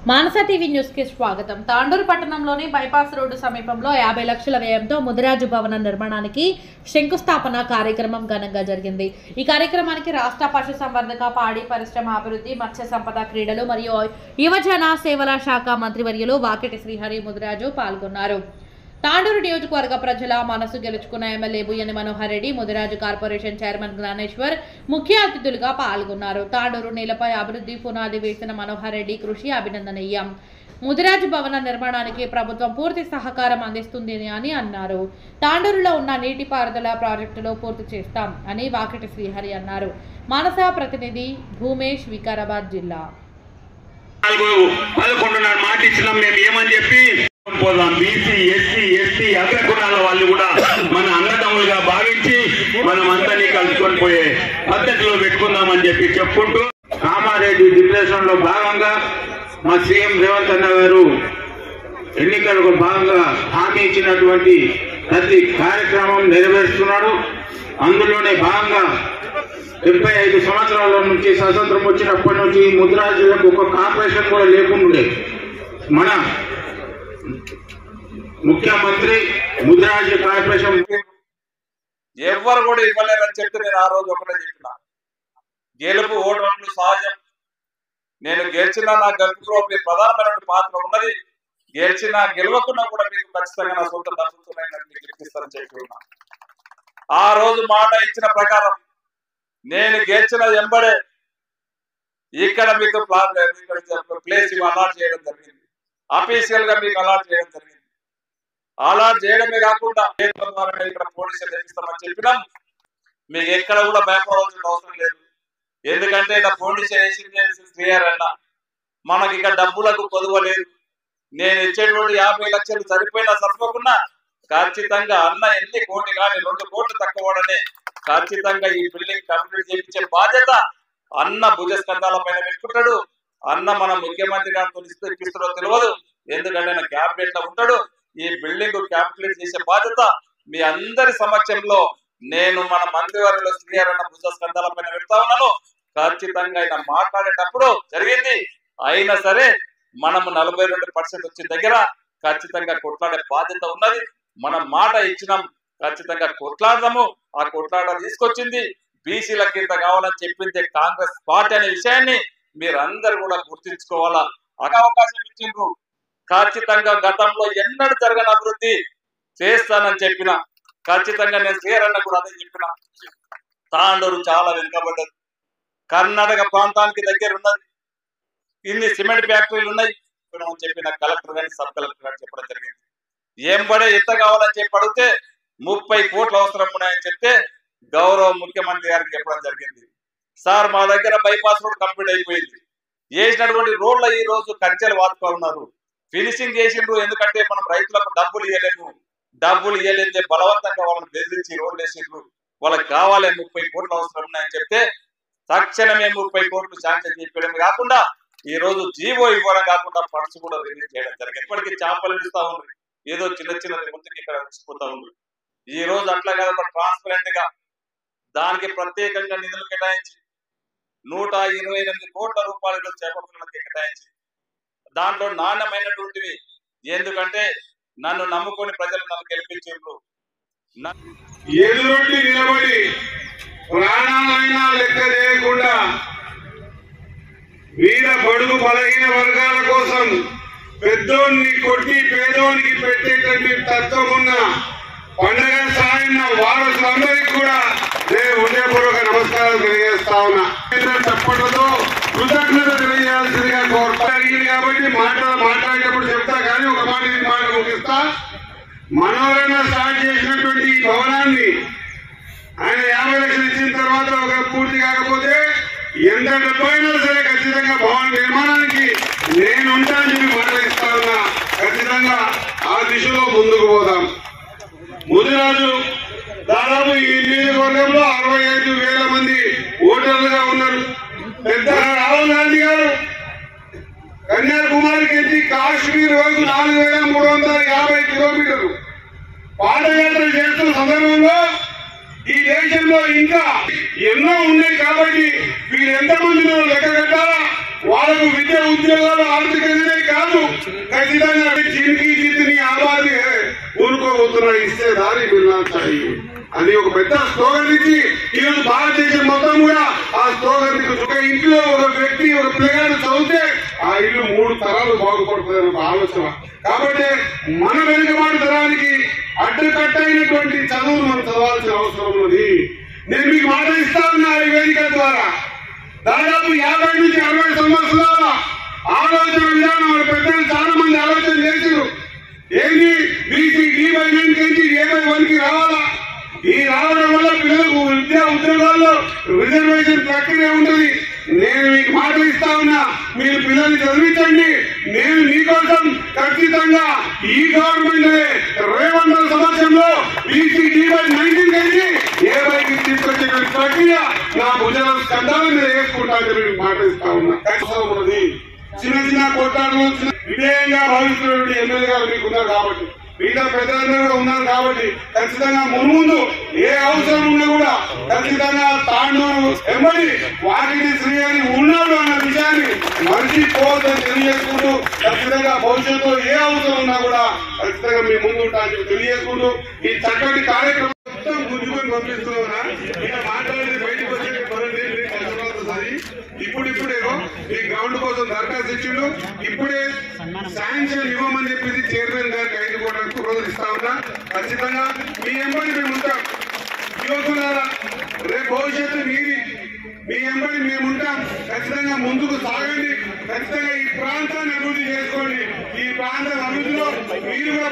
మానస TV news కి స్వాగతం. తాండూరు పట్టణంలోని బైపాస్ రోడ్డు సమీపంలో 50 లక్షల వ్యయంతో ముదిరాజు భవన నిర్మాణానికి శంకుస్థాపన కార్యక్రమం ఘనంగా జరిగింది. ఈ కార్యక్రమానికి రాష్ట్ర పశుసంవర్ధక, పాడి పరిశ్రమ అభివృద్ధి, మత్స్య సంపద, క్రీడలు మరియు యువజన సేవల శాఖ మంత్రివర్యులు వాకిటి శ్రీహరి ముదిరాజు పాల్గొన్నారు. తాండూరు నియోజకవర్గ ప్రజల మనసు గెలుచుకున్న MLA Buyyani Manohar Reddy, Mudiraj corporation chairman Gnaneshwar ముఖ్య అతిథులుగా పాల్గొన్నారు. తాండూరు నేలపై అభివృద్ధి పునాది వేసిన మనోహర్ రెడ్డి కృషి అభినందనీయం. ముదిరాజు భవన నిర్మాణానికి ప్రభుత్వం పూర్తి సహకారం అందిస్తుంది అని అన్నారు. తాండూరులో ఉన్న నీటిపారుదల ప్రాజెక్టులో పూర్తి చేస్తాం అని వాకిటి శ్రీహరి అన్నారు. మానస ప్రతినిధి భూమేష్, వికారాబాద్ జిల్లా. పోదాం. బీసీ, ఎస్సీ, ఎస్టీ, అగ్రకులాల వాళ్ళు కూడా మన అన్నదమ్ములుగా భావించి మనం అందరినీ కలుసుకొని పోయే పద్ధతిలో పెట్టుకుందామని చెప్పుకుంటూ కామారెడ్డి డిప్రెషన్ లో భాగంగా మా సీఎం రేవంత్ అన్న గారు ఎన్నికలకు భాగంగా హామీ ఇచ్చినటువంటి ప్రతి కార్యక్రమం నెరవేరుస్తున్నాడు. అందులోనే భాగంగా 75 సంవత్సరాల నుంచి స్వతంత్రం వచ్చినప్పటి నుంచి ముదిరాజులకు ఒక కార్పొరేషన్ కూడా లేకుండా మన ముఖ్యమంత్రి ముదిరాజు కార్పొరేషన్ ఎవరు కూడా ఇవ్వలేరని చెప్తే నేను ఆ రోజు ఒకటే చెప్పిన, గెలుపు ఓటర్లు సహజం. నేను గెలిచినా నా గెలుపులో ప్రధానమైన పాత్ర ఉన్నది. గెలిచినా గెలవకున్నా కూడా మీకు ఖచ్చితంగా నా సొంత దక్కుతున్నాయని గెలిపిస్తానని చెప్తున్నా. ఆ రోజు మాట ఇచ్చిన ప్రకారం నేను గెలిచిన ఎంబడే ఇక్కడ మీకు ప్లేస్ అలాట్ చేయడం జరిగింది. అఫీషియల్ గా మీకు అలాట్ చేయడం జరిగింది. అలాట్ చేయడమే కాకుండా ఇక్కడ పోలీసులు తెప్పిస్తామని చెప్పినాం. మీకు ఎక్కడ కూడా భయపడవలసిన అవసరం లేదు. ఎందుకంటే ఇక్కడ పోలీసులు క్లియర్ అన్న మనకి ఇక డబ్బులకు కొదవలేదు. నేను ఇచ్చేటువంటి 50 లక్షలు సరిపోయినా సరిపోకుండా ఖచ్చితంగా అన్న ఎన్ని కోటి కానీ 2 కోట్లు తక్కువడనే ఖచ్చితంగా ఈ బిల్డింగ్ కంప్లీట్ చేయించే బాధ్యత అన్న భుజస్కంధాల పైన పెట్టుకుంటాడు. అన్న మన ముఖ్యమంత్రి గారితో ఇప్పిస్తాడో తెలియదు. ఎందుకంటే ఆయన క్యాబినెట్ లో ఉంటాడు. ఈ బిల్డింగ్ కంప్లీట్ చేసే బాధ్యత మీ అందరి సమక్షంలో నేను మన మంత్రివర్గంలో శ్రీహరన్న భుజస్కంధాల పైన పెడతా ఉన్నాను. ఖచ్చితంగా ఆయన మాట్లాడేటప్పుడు జరిగింది. అయినా సరే మనము 42% వచ్చిన దగ్గర ఖచ్చితంగా కొట్లాడే బాధ్యత ఉన్నది. మనం మాట ఇచ్చినాం, ఖచ్చితంగా కొట్లాడదాము. ఆ కొట్లాడ తీసుకొచ్చింది బీసీల కింద కావాలని చెప్పింది కాంగ్రెస్ పార్టీ అనే విషయాన్ని మీరందరూ కూడా గుర్తించుకోవాలా. అవకాశం ఇచ్చిండ్రు. ఖచ్చితంగా గతంలో ఎన్నడూ జరగని అభివృద్ధి చేస్తానని చెప్పిన, ఖచ్చితంగా నేను శ్రీహరన్న కూడా అదే చెప్పిన. తాండూరు చాలా వెనుకబడ్డది. కర్ణాటక ప్రాంతానికి దగ్గర ఉన్నది. ఇన్ని సిమెంట్ ఫ్యాక్టరీలు ఉన్నాయి చెప్పిన కలెక్టర్ గాని సబ్ కలెక్టర్ గాని చెప్పడం జరిగింది. ఏంబడే ఎంత కావాలని చెప్పి అడిగితే 30 కోట్లు అవసరం ఉన్నాయని చెప్తే గౌరవ ముఖ్యమంత్రి గారికి చెప్పడం జరిగింది. సార్ మా దగ్గర బైపాస్ రోడ్ కంప్లీట్ అయిపోయింది. వేసినటువంటి రోడ్ల ఈ రోజు కంచెలు వాడుకోనున్నారు, ఫినిషింగ్ చేసిండ్రు. ఎందుకంటే మనం రైతులకు డబ్బులు ఇవ్వలేము. డబ్బులు ఇవ్వలేదే బలవంతంగా వాళ్ళని బెదిరించి రోడ్లు వేసిండ్రు. వాళ్ళకి కావాలి 30 కోట్లు అవసరం ఉన్నాయని చెప్తే తక్షణమే 30 కోట్లు శాంక్షన్ చేయడం కాకుండా ఈ రోజు జీవో ఇవ్వడం కాకుండా ఫండ్స్ కూడా రిలీజ్ చేయడం జరిగింది. ఇప్పటికీ చేపలు ఇస్తా ఉన్నారు. ఏదో చిన్న ముందుకి ఇక్కడ వచ్చిపోతా ఉంది. ఈ రోజు అట్లా కాదు, ట్రాన్స్పరెంట్ గా దానికి ప్రత్యేకంగా నిధులు కేటాయించి 128 కోట్ల రూపాయలు చేపలకు కేటాయించి దాంట్లో నాణ్యమైనటువంటివి. ఎందుకంటే నన్ను నమ్ముకొని ప్రజలు నన్ను గెలిపించారు. ఎదురొడ్డి నిలబడి ప్రాణాలైనా లెక్క చేయకుండా వీర బడుగు బలహీన వర్గాల కోసం పెద్దోన్ని కొట్టి పేదోనికి పెట్టేటువంటి తత్వం ఉన్న పండగ సాయన్న వారసులందరికీ కూడా నేను హృదయపూర్వక నమస్కారాలు తెలియజేస్తా ఉన్నా. చప్పట్లతో కృతజ్ఞత తెలియజేయాల్సిందిగా కోరుతా. అడిగింది కాబట్టి మాట్లాడేటప్పుడు చెప్తా, కానీ ఒక మాట ముగిస్తా. మనోరన్న స్టార్ట్ చేసినటువంటి ఈ భవనాన్ని ఆయన 50 లక్షలు ఇచ్చిన తర్వాత ఒక పూర్తి కాకపోతే ఎంత డబ్బు అయినా సరే ఖచ్చితంగా భవన నిర్మాణానికి నేను ఉంటానని చెప్పి మాట్లాడిస్తా ఉన్నా. ఖచ్చితంగా ఆ దిశలో ముందుకు పోదాం. ముదిరాజు దాదాపు ఈ నియోజకవర్గంలో 65,000 మంది ఓటర్లుగా ఉన్నారు. పెద్ద రాహుల్ గాంధీ గారు కన్యాకుమారికి ఎత్తి కాశ్మీర్ వరకు 4,350 కిలోమీటర్లు పాదయాత్రలు చేస్తున్న సందర్భంలో ఈ దేశంలో ఇంకా ఎన్నో ఉన్నాయి. కాబట్టి వీరు ఎంతమంది లెక్క కట్టాలా, వాళ్ళకు విద్య, ఉద్యోగాలు, ఆర్థిక ఖచ్చితంగా जिनकी जितनी आबादी है उनको उतना हिस्सेदारी मिलना चाहिए అని ఒక పెద్ద స్లోగన్ ఇచ్చి ఈరోజు భారతదేశం మొత్తం కూడా ఆ స్లోగన్ ఒక ఇంట్లో ఒక వ్యక్తి ఒక పిల్లగాడు చదివితే ఆ ఇల్లు 3 తరాలు బాగుపడుతుంది ఒక ఆలోచన. కాబట్టి మన వెనుకబాటు తరానికి అడ్డుకట్టైనటువంటి చదువును మనం చదవాల్సిన అవసరం ఉంది. నేను మీకు మాట ఇస్తా ఉన్నా ఈ వేదిక ద్వారా దాదాపు 50 నుంచి 60 సంవత్సరాల ఆలోచన విధానం మన పెద్దలు చాలా మంది ఆలోచన చేశారు. ఏంటి బీసీ D/9 నుంచి A/1 కి రావాలా? ఈ రావడం వల్ల పిల్లలకు విద్యా ఉద్యోగాల్లో రిజర్వేషన్ ప్రక్రియ ఉంటుంది. నేను మీకు మాట ఇస్తా ఉన్నా, మీరు పిల్లల్ని చదివించండి. నేను మీకోసం ఖచ్చితంగా ఈ గవర్నమెంట్ రేవంత్ సమక్షంలో బీసీ D/19 నుంచి A/1 తీసుకొచ్చే ప్రక్రియ నా భుజాల స్కంధాల మీద వేసుకుంటానని మీకు మాట ఇస్తా ఉన్నా. ఉన్నది చిన్న చిన్న కొట్టాలు విధేయంగా భావిస్తున్నటువంటి ఎమ్మెల్యే గారు మీకు ఉన్నారు కాబట్టి, మిగతా పెద్దలందరూ కూడా ఉన్నారు కాబట్టి ఖచ్చితంగా ముందు ఏ అవసరం ఉన్నా కూడా ఖచ్చితంగా తాండూరు ఎమ్మడి వాకిటి శ్రీహరి ఉన్నాడు అన్న విషయాన్ని మర్చిపోవద్దని తెలియజేసుకుంటూ ఖచ్చితంగా భవిష్యత్తులో ఏ అవసరం ఉన్నా కూడా ఖచ్చితంగా మీ ముందు ఉంటానని తెలియజేసుకుంటూ ఈ చక్కటి కార్యక్రమం మొత్తం గుంజుకొని పంపిస్తున్నా. ఇక మాట్లాడేది బయటకు వచ్చే ఇప్పుడిప్పుడే ఈ గ్రౌండ్ కోసం దరఖాస్తు ఇచ్చిండు. ఇప్పుడే శాంక్షన్ ఇవ్వమని చెప్పేసి చైర్మన్ గారికి 5 కోట్ల రోజులు ఇస్తా ఉన్నా. ఖచ్చితంగా మీ ఎంబడి మేము ఉంటాం. యువకులారా రేపు భవిష్యత్తు మీది, మీ ఎంబడి మేము ఉంటాం. ఖచ్చితంగా ముందుకు సాగండి. ఖచ్చితంగా ఈ ప్రాంతాన్ని అభివృద్ధి చేసుకోండి. ఈ ప్రాంతం అభివృద్ధిలో మీరు కూడా